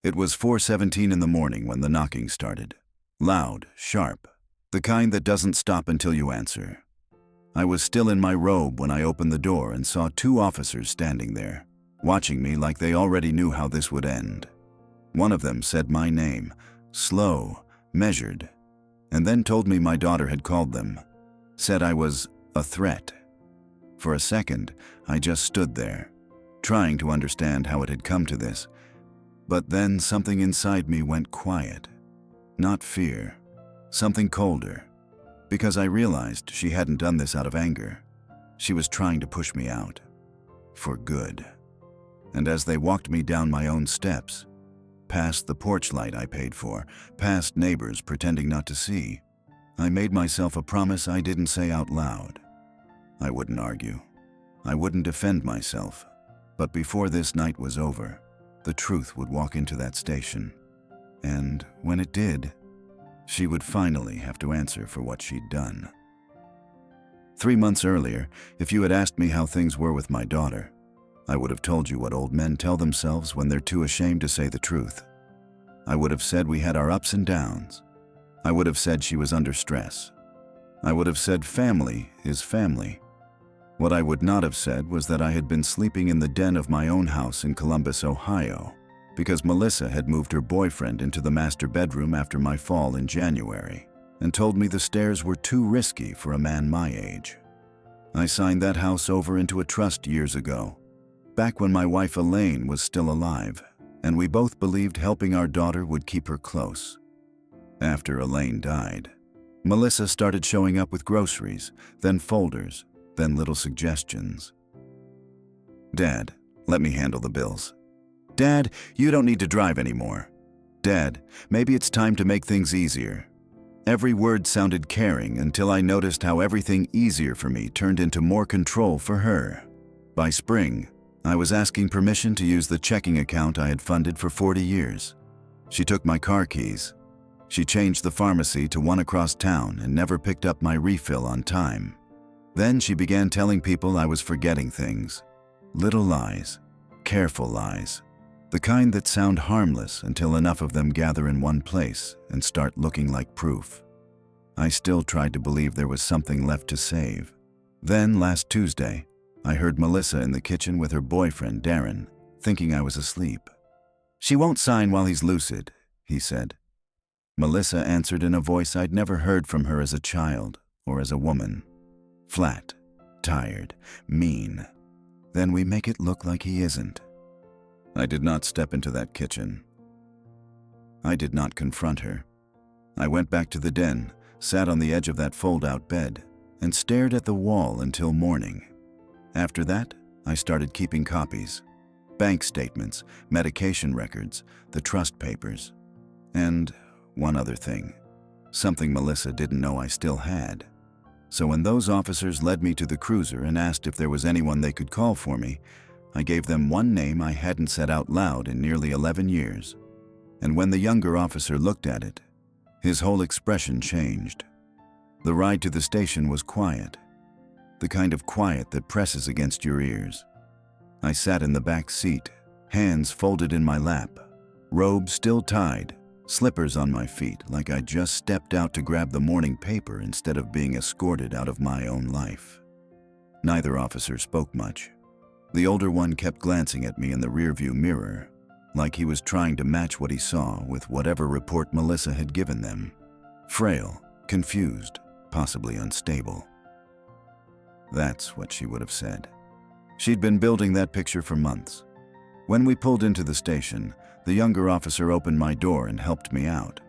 It was 4:17 in the morning when the knocking started. Loud, sharp, the kind that doesn't stop until you answer. I was still in my robe when I opened the door and saw two officers standing there, watching me like they already knew how this would end. One of them said my name, slow, measured, and then told me my daughter had called them, said I was a threat. For a second, I just stood there, trying to understand how it had come to this. But then something inside me went quiet. Not fear, something colder, because I realized she hadn't done this out of anger. She was trying to push me out. For good. And as they walked me down my own steps, past the porch light I paid for, past neighbors pretending not to see, I made myself a promise I didn't say out loud. I wouldn't argue. I wouldn't defend myself. But before this night was over, the truth would walk into that station. And when it did, she would finally have to answer for what she'd done. 3 months earlier, if you had asked me how things were with my daughter, I would have told you what old men tell themselves when they're too ashamed to say the truth. I would have said we had our ups and downs. I would have said she was under stress. I would have said family is family. What I would not have said was that I had been sleeping in the den of my own house in Columbus, Ohio, because Melissa had moved her boyfriend into the master bedroom after my fall in January and told me the stairs were too risky for a man my age. I signed that house over into a trust years ago, back when my wife Elaine was still alive, and we both believed helping our daughter would keep her close. After Elaine died, Melissa started showing up with groceries, then folders, then little suggestions. Dad, let me handle the bills. Dad, you don't need to drive anymore. Dad, maybe it's time to make things easier. Every word sounded caring until I noticed how everything easier for me turned into more control for her. By spring, I was asking permission to use the checking account I had funded for 40 years. She took my car keys. She changed the pharmacy to one across town and never picked up my refill on time. Then she began telling people I was forgetting things. Little lies, careful lies, the kind that sound harmless until enough of them gather in one place and start looking like proof. I still tried to believe there was something left to save. Then, last Tuesday, I heard Melissa in the kitchen with her boyfriend, Darren, thinking I was asleep. "She won't sign while he's lucid," he said. Melissa answered in a voice I'd never heard from her as a child or as a woman. Flat, tired, mean. Then we make it look like he isn't. I did not step into that kitchen. I did not confront her. I went back to the den, sat on the edge of that fold-out bed, and stared at the wall until morning. After that, I started keeping copies. Bank statements, medication records, the trust papers. And one other thing. Something Melissa didn't know I still had. So when those officers led me to the cruiser and asked if there was anyone they could call for me, I gave them one name I hadn't said out loud in nearly 11 years. And when the younger officer looked at it, his whole expression changed. The ride to the station was quiet, the kind of quiet that presses against your ears. I sat in the back seat, hands folded in my lap, robe still tied, slippers on my feet like I'd just stepped out to grab the morning paper instead of being escorted out of my own life. Neither officer spoke much. The older one kept glancing at me in the rearview mirror, like he was trying to match what he saw with whatever report Melissa had given them. Frail, confused, possibly unstable. That's what she would have said. She'd been building that picture for months. When we pulled into the station, the younger officer opened my door and helped me out.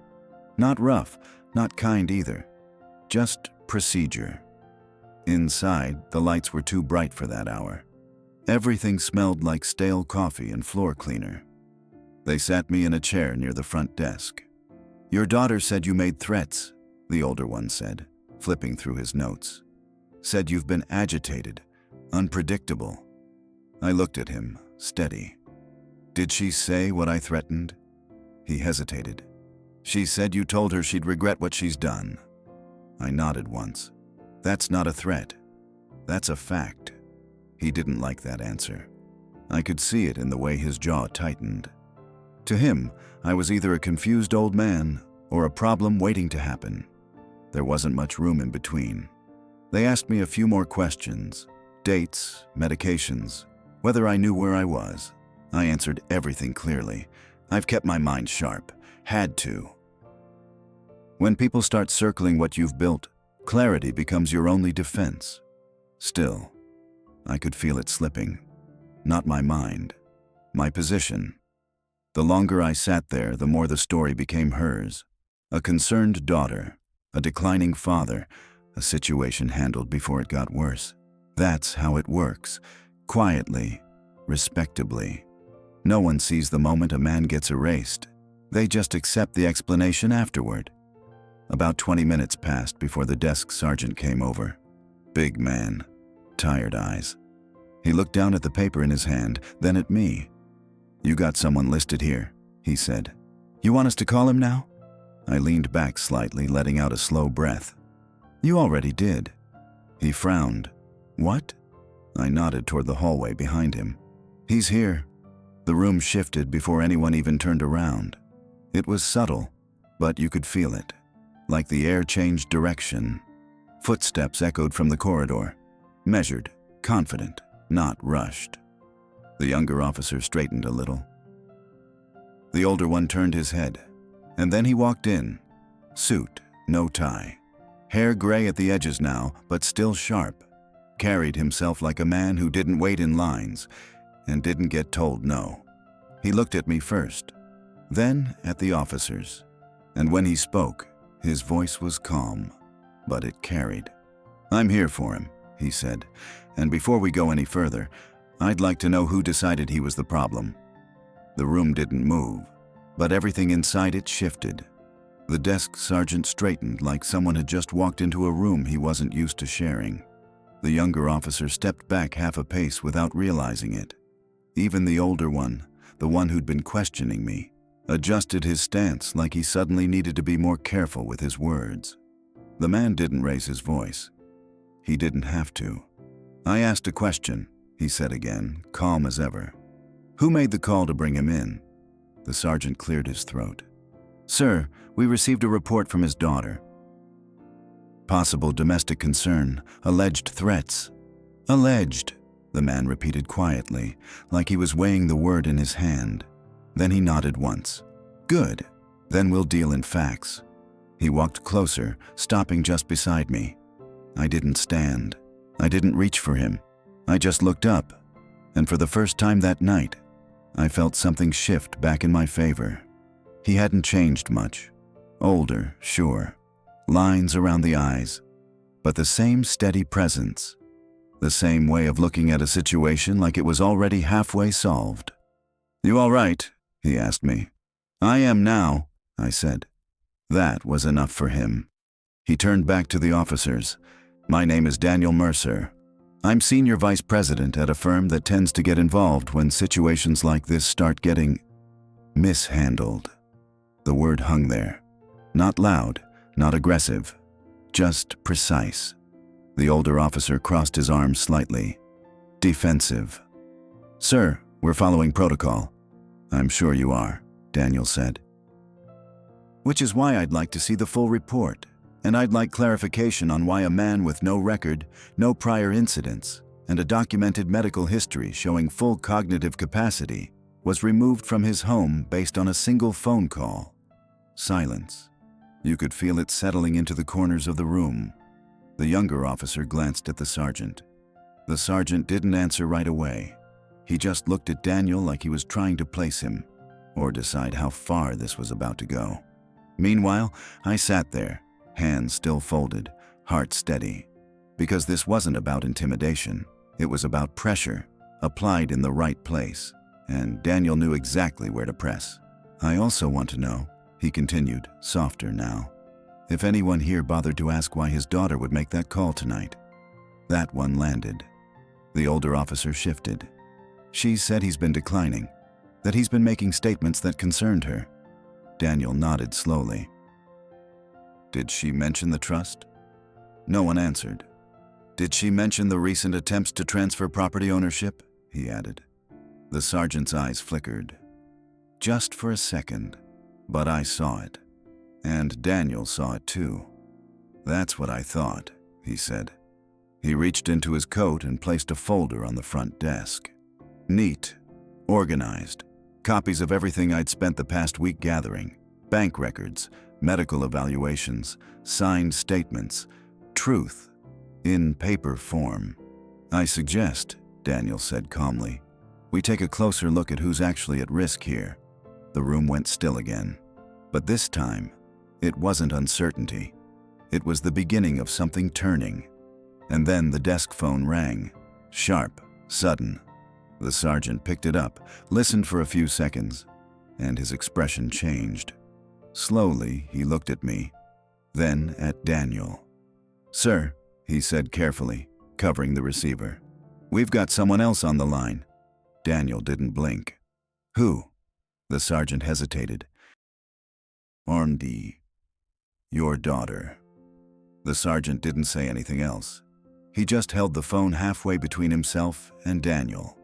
Not rough, not kind either. Just procedure. Inside, the lights were too bright for that hour. Everything smelled like stale coffee and floor cleaner. They sat me in a chair near the front desk. "Your daughter said you made threats," the older one said, flipping through his notes. "Said you've been agitated, unpredictable." I looked at him, steady. "Did she say what I threatened?" He hesitated. "She said you told her she'd regret what she's done." I nodded once. "That's not a threat. That's a fact." He didn't like that answer. I could see it in the way his jaw tightened. To him, I was either a confused old man or a problem waiting to happen. There wasn't much room in between. They asked me a few more questions: dates, medications, whether I knew where I was. I answered everything clearly. I've kept my mind sharp. Had to. When people start circling what you've built, clarity becomes your only defense. Still, I could feel it slipping. Not my mind, my position. The longer I sat there, the more the story became hers. A concerned daughter, a declining father, a situation handled before it got worse. That's how it works. Quietly, respectably. No one sees the moment a man gets erased. They just accept the explanation afterward. About 20 minutes passed before the desk sergeant came over. Big man, tired eyes. He looked down at the paper in his hand, then at me. "You got someone listed here," he said. "You want us to call him now?" I leaned back slightly, letting out a slow breath. "You already did." He frowned. "What?" I nodded toward the hallway behind him. "He's here." The room shifted before anyone even turned around. It was subtle, but you could feel it. Like the air changed direction. Footsteps echoed from the corridor. Measured, confident, not rushed. The younger officer straightened a little. The older one turned his head, and then he walked in. Suit, no tie. Hair gray at the edges now, but still sharp. Carried himself like a man who didn't wait in lines and didn't get told no. He looked at me first, then at the officers. And when he spoke, his voice was calm, but it carried. "I'm here for him," he said. "And before we go any further, I'd like to know who decided he was the problem." The room didn't move, but everything inside it shifted. The desk sergeant straightened like someone had just walked into a room he wasn't used to sharing. The younger officer stepped back half a pace without realizing it. Even the older one, the one who'd been questioning me, adjusted his stance like he suddenly needed to be more careful with his words. The man didn't raise his voice. He didn't have to. "I asked a question," he said again, calm as ever. "Who made the call to bring him in?" The sergeant cleared his throat. "Sir, we received a report from his daughter. Possible domestic concern, alleged threats." "Alleged," the man repeated quietly, like he was weighing the word in his hand. Then he nodded once. "Good. Then we'll deal in facts." He walked closer, stopping just beside me. I didn't stand. I didn't reach for him. I just looked up, and for the first time that night, I felt something shift back in my favor. He hadn't changed much. Older, sure. Lines around the eyes. But the same steady presence. The same way of looking at a situation like it was already halfway solved. "You all right?" he asked me. "I am now," I said. That was enough for him. He turned back to the officers. "My name is Daniel Mercer. I'm senior vice president at a firm that tends to get involved when situations like this start getting mishandled." The word hung there. Not loud, not aggressive, just precise. The older officer crossed his arms slightly. Defensive. "Sir, we're following protocol." "I'm sure you are," Daniel said. "Which is why I'd like to see the full report. And I'd like clarification on why a man with no record, no prior incidents, and a documented medical history showing full cognitive capacity was removed from his home based on a single phone call." Silence. You could feel it settling into the corners of the room. The younger officer glanced at the sergeant. The sergeant didn't answer right away. He just looked at Daniel like he was trying to place him, or decide how far this was about to go. Meanwhile, I sat there, hands still folded, heart steady. Because this wasn't about intimidation. It was about pressure, applied in the right place. And Daniel knew exactly where to press. "I also want to know," he continued, softer now, "if anyone here bothered to ask why his daughter would make that call tonight." That one landed. The older officer shifted. "She said he's been declining, that he's been making statements that concerned her." Daniel nodded slowly. "Did she mention the trust?" No one answered. "Did she mention the recent attempts to transfer property ownership?" he added. The sergeant's eyes flickered. just for a second. But I saw it. And Daniel saw it too. "That's what I thought," he said. He reached into his coat and placed a folder on the front desk. Neat, organized, copies of everything I'd spent the past week gathering, bank records, medical evaluations, signed statements, truth, in paper form. "I suggest," Daniel said calmly, "we take a closer look at who's actually at risk here." The room went still again. But this time, it wasn't uncertainty. It was the beginning of something turning. And then the desk phone rang. Sharp, sudden. The sergeant picked it up, listened for a few seconds, and his expression changed. Slowly, he looked at me, then at Daniel. "Sir," he said carefully, covering the receiver, "we've got someone else on the line." Daniel didn't blink. "Who?" The sergeant hesitated. "Ormdi, your daughter." The sergeant didn't say anything else. He just held the phone halfway between himself and Daniel,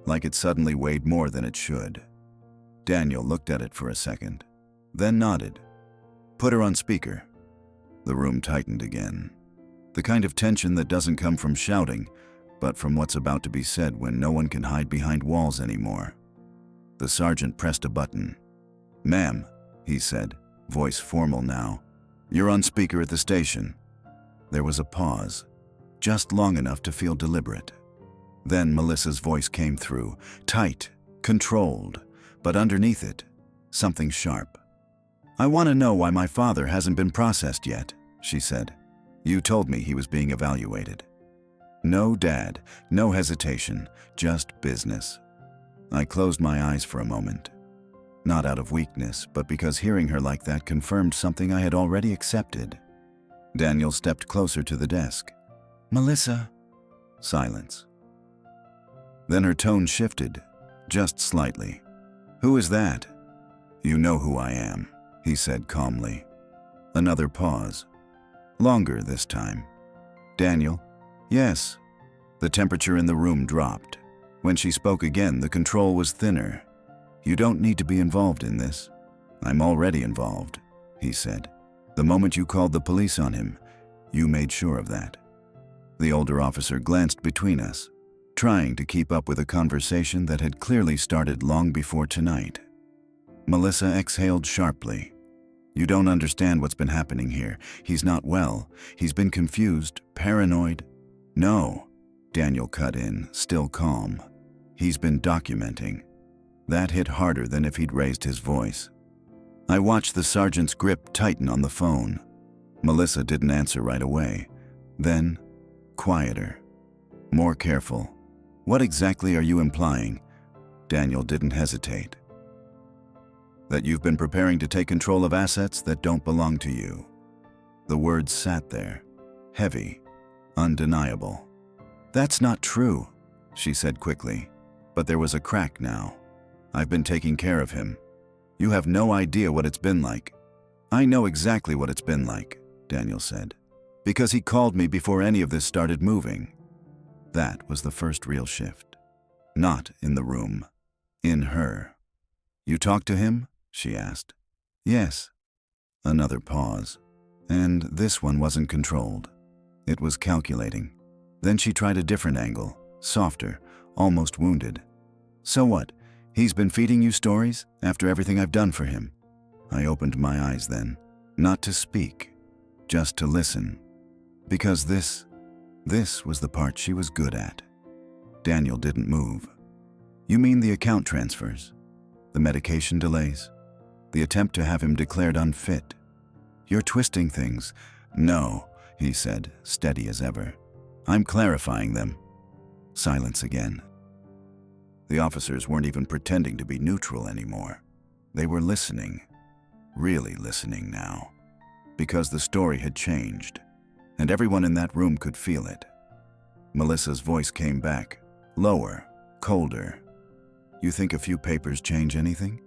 like it suddenly weighed more than it should. Daniel looked at it for a second, then nodded. "Put her on speaker." The room tightened again. The kind of tension that doesn't come from shouting, but from what's about to be said when no one can hide behind walls anymore. The sergeant pressed a button. "Ma'am," he said, voice formal now, "you're on speaker at the station." There was a pause, just long enough to feel deliberate. Then Melissa's voice came through, tight, controlled, but underneath it, something sharp. "I want to know why my father hasn't been processed yet," she said. "You told me he was being evaluated." No dad, no hesitation, just business. I closed my eyes for a moment. Not out of weakness, but because hearing her like that confirmed something I had already accepted. Daniel stepped closer to the desk. "Melissa." Silence. Then her tone shifted, just slightly. "Who is that?" "You know who I am," he said calmly. Another pause. Longer this time. "Daniel?" "Yes." The temperature in the room dropped. When she spoke again, the control was thinner. "You don't need to be involved in this." "I'm already involved," he said. "The moment you called the police on him, you made sure of that." The older officer glanced between us, trying to keep up with a conversation that had clearly started long before tonight. Melissa exhaled sharply. "You don't understand what's been happening here. He's not well. He's been confused, paranoid." "No," Daniel cut in, still calm. "He's been documenting." That hit harder than if he'd raised his voice. I watched the sergeant's grip tighten on the phone. Melissa didn't answer right away. Then, quieter, more careful. "What exactly are you implying?" Daniel didn't hesitate. "That you've been preparing to take control of assets that don't belong to you." The words sat there, heavy, undeniable. "That's not true," she said quickly, but there was a crack now. "I've been taking care of him. You have no idea what it's been like." "I know exactly what it's been like," Daniel said, "because he called me before any of this started moving." That was the first real shift. Not in the room, in her. "You talked to him?" she asked. "Yes." Another pause. And this one wasn't controlled. It was calculating. Then she tried a different angle, softer, almost wounded. "So what? He's been feeding you stories after everything I've done for him?" I opened my eyes then, not to speak, just to listen. Because this was the part she was good at. Daniel didn't move. "You mean the account transfers? The medication delays? The attempt to have him declared unfit? You're twisting things." "No," he said, steady as ever. "I'm clarifying them." Silence again. The officers weren't even pretending to be neutral anymore. They were listening, really listening now, because the story had changed, and everyone in that room could feel it. Melissa's voice came back, lower, colder. "You think a few papers change anything?"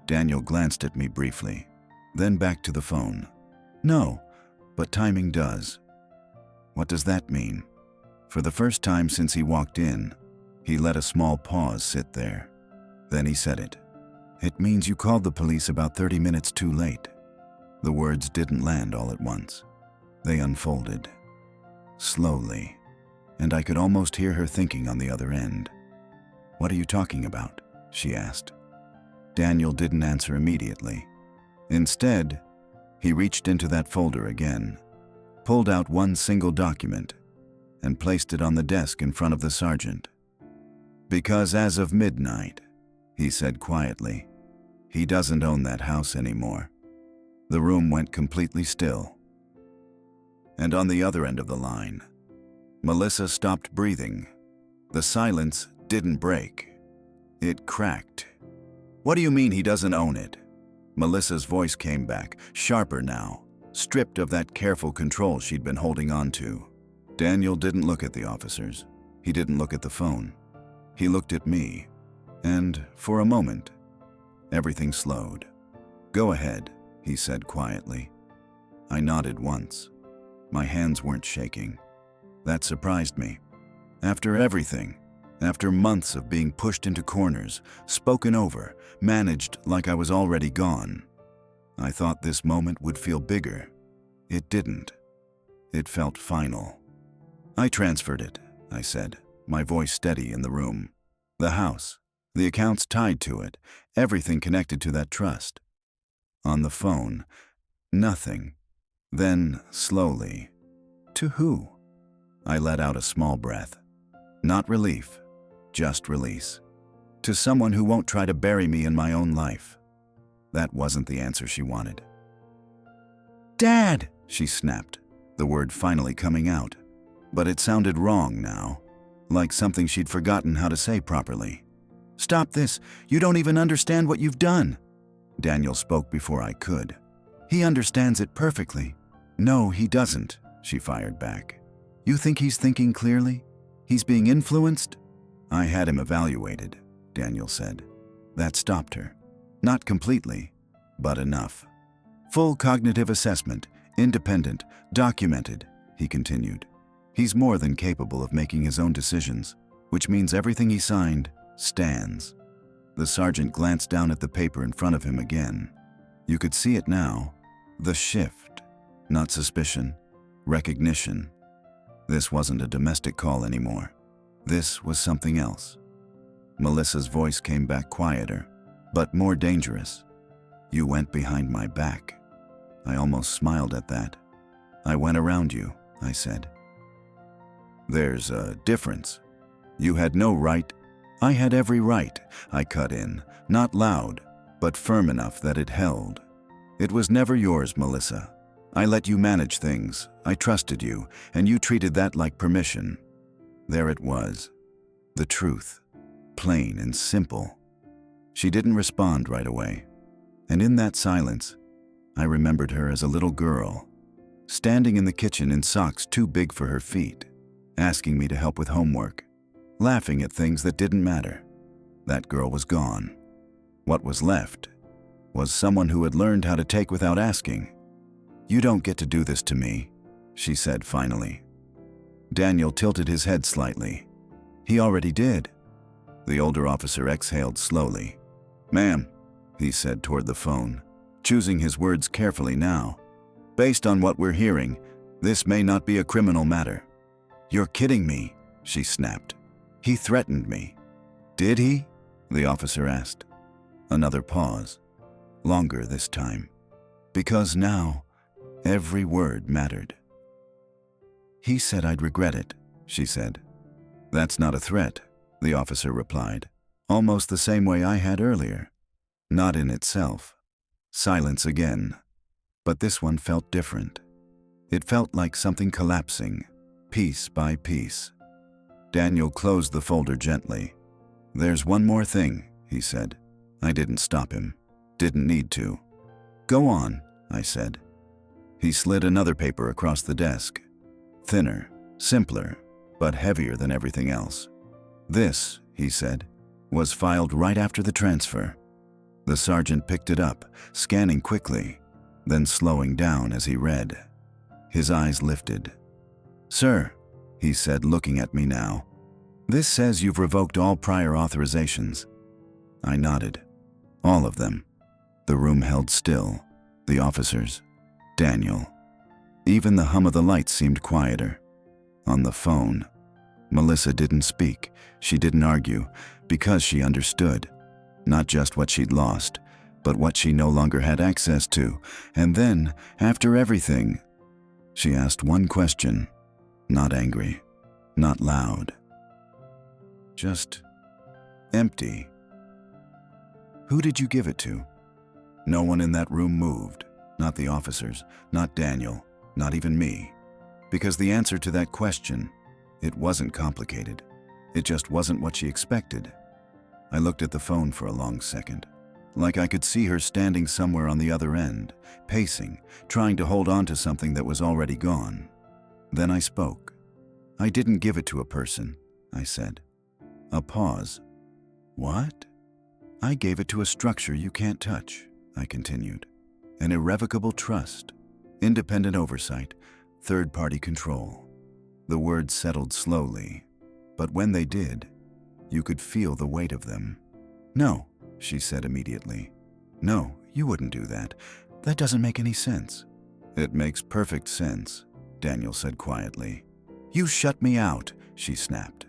Daniel glanced at me briefly, then back to the phone. "No, but timing does." "What does that mean?" For the first time since he walked in, he let a small pause sit there. Then he said it. It means you called the police about 30 minutes too late. The words didn't land all at once. They unfolded, slowly, and I could almost hear her thinking on the other end. "What are you talking about?" she asked. Daniel didn't answer immediately. Instead, he reached into that folder again, pulled out one single document, and placed it on the desk in front of the sergeant. "Because as of midnight," he said quietly, "he doesn't own that house anymore." The room went completely still. And on the other end of the line, Melissa stopped breathing. The silence didn't break. It cracked. "What do you mean he doesn't own it?" Melissa's voice came back, sharper now, stripped of that careful control she'd been holding on to. Daniel didn't look at the officers. He didn't look at the phone. He looked at me, and for a moment, everything slowed. "Go ahead," he said quietly. I nodded once. My hands weren't shaking. That surprised me. After everything, after months of being pushed into corners, spoken over, managed like I was already gone, I thought this moment would feel bigger. It didn't. It felt final. "I transferred it," I said, my voice steady in the room. "The house, the accounts tied to it, everything connected to that trust." On the phone, nothing. Then, slowly, "To who?" I let out a small breath. Not relief, just release. "To someone who won't try to bury me in my own life." That wasn't the answer she wanted. "Dad!" she snapped, the word finally coming out. But it sounded wrong now, like something she'd forgotten how to say properly. "Stop this! You don't even understand what you've done!" Daniel spoke before I could. "He understands it perfectly." "No, he doesn't," she fired back. "You think he's thinking clearly? He's being influenced?" "I had him evaluated," Daniel said. That stopped her. Not completely, but enough. "Full cognitive assessment, independent, documented," he continued. "He's more than capable of making his own decisions, which means everything he signed stands." The sergeant glanced down at the paper in front of him again. You could see it now. The shift. Not suspicion. Recognition. This wasn't a domestic call anymore. This was something else. Melissa's voice came back quieter, but more dangerous. "You went behind my back." I almost smiled at that. "I went around you," I said. "There's a difference. You had no right." "I had every right," I cut in, not loud, but firm enough that it held. "It was never yours, Melissa. I let you manage things, I trusted you, and you treated that like permission." There it was. The truth. Plain and simple. She didn't respond right away. And in that silence, I remembered her as a little girl, standing in the kitchen in socks too big for her feet, asking me to help with homework, laughing at things that didn't matter. That girl was gone. What was left was someone who had learned how to take without asking. "You don't get to do this to me," she said finally. Daniel tilted his head slightly. "He already did." The older officer exhaled slowly. "Ma'am," he said toward the phone, choosing his words carefully now. "Based on what we're hearing, this may not be a criminal matter." "You're kidding me," she snapped. "He threatened me." "Did he?" the officer asked. Another pause. Longer this time. Because now, every word mattered. "He said I'd regret it," she said. "That's not a threat," the officer replied, almost the same way I had earlier. Not in itself. Silence again. But this one felt different. It felt like something collapsing, piece by piece. Daniel closed the folder gently. "There's one more thing," he said. I didn't stop him. Didn't need to. "Go on," I said. He slid another paper across the desk. Thinner, simpler, but heavier than everything else. "This," he said, "was filed right after the transfer." The sergeant picked it up, scanning quickly, then slowing down as he read. His eyes lifted. "Sir," he said, looking at me now, "this says you've revoked all prior authorizations." I nodded. All of them. The room held still. The officers. Daniel. Even the hum of the lights seemed quieter. On the phone, Melissa didn't speak. She didn't argue, because she understood. Not just what she'd lost, but what she no longer had access to. And then, after everything, she asked one question. Not angry, not loud. Just empty. Who did you give it to? No one in that room moved. Not the officers, not Daniel, not even me. Because the answer to that question, it wasn't complicated. It just wasn't what she expected. I looked at the phone for a long second, like I could see her standing somewhere on the other end, pacing, trying to hold on to something that was already gone. Then I spoke. I didn't give it to a person, I said. A pause. What? I gave it to a structure you can't touch, I continued. An irrevocable trust, independent oversight, third-party control. The words settled slowly, but when they did, you could feel the weight of them. No, she said immediately. No, you wouldn't do that. That doesn't make any sense. It makes perfect sense, Daniel said quietly. You shut me out, she snapped.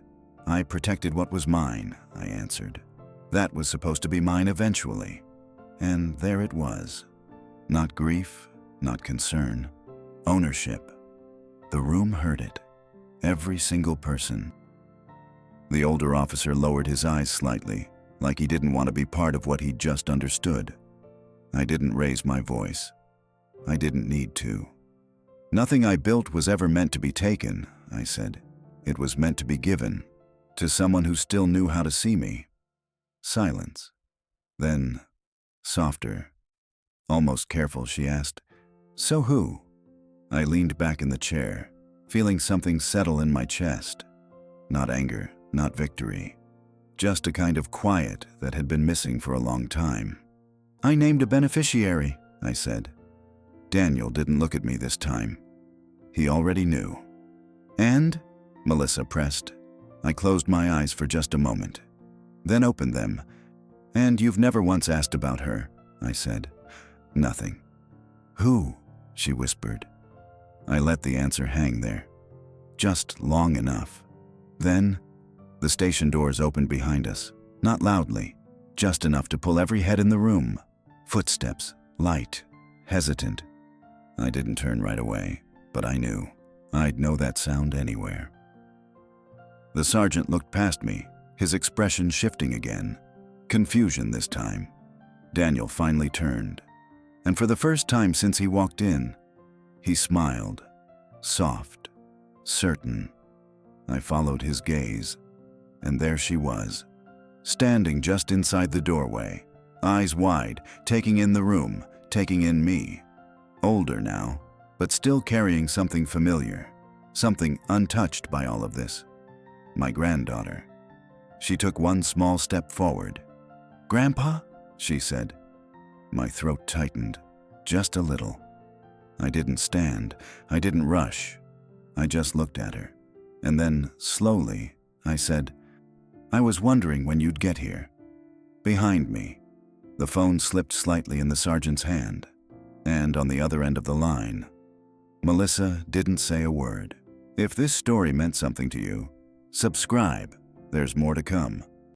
I protected what was mine, I answered. That was supposed to be mine eventually. And there it was. Not grief, not concern. Ownership. The room heard it. Every single person. The older officer lowered his eyes slightly, like he didn't want to be part of what he'd just understood. I didn't raise my voice. I didn't need to. Nothing I built was ever meant to be taken, I said. It was meant to be given, to someone who still knew how to see me. Silence. Then, softer, almost careful, she asked, So who? I leaned back in the chair, feeling something settle in my chest. Not anger, not victory. Just a kind of quiet that had been missing for a long time. I named a beneficiary, I said. Daniel didn't look at me this time. He already knew. And? Melissa pressed. I closed my eyes for just a moment, then opened them. And you've never once asked about her, I said. Nothing. Who? She whispered. I let the answer hang there. Just long enough. Then, the station doors opened behind us, not loudly, just enough to pull every head in the room. Footsteps, light, hesitant. I didn't turn right away, but I knew. I'd know that sound anywhere. The sergeant looked past me, his expression shifting again. Confusion this time. Daniel finally turned, and for the first time since he walked in, he smiled, soft, certain. I followed his gaze, and there she was, standing just inside the doorway, eyes wide, taking in the room, taking in me. Older now, but still carrying something familiar, something untouched by all of this. My granddaughter. She took one small step forward. Grandpa? She said. My throat tightened, just a little. I didn't stand. I didn't rush. I just looked at her. And then, slowly, I said, I was wondering when you'd get here. Behind me. The phone slipped slightly in the sergeant's hand. And on the other end of the line, Melissa didn't say a word. If this story meant something to you, subscribe. There's more to come.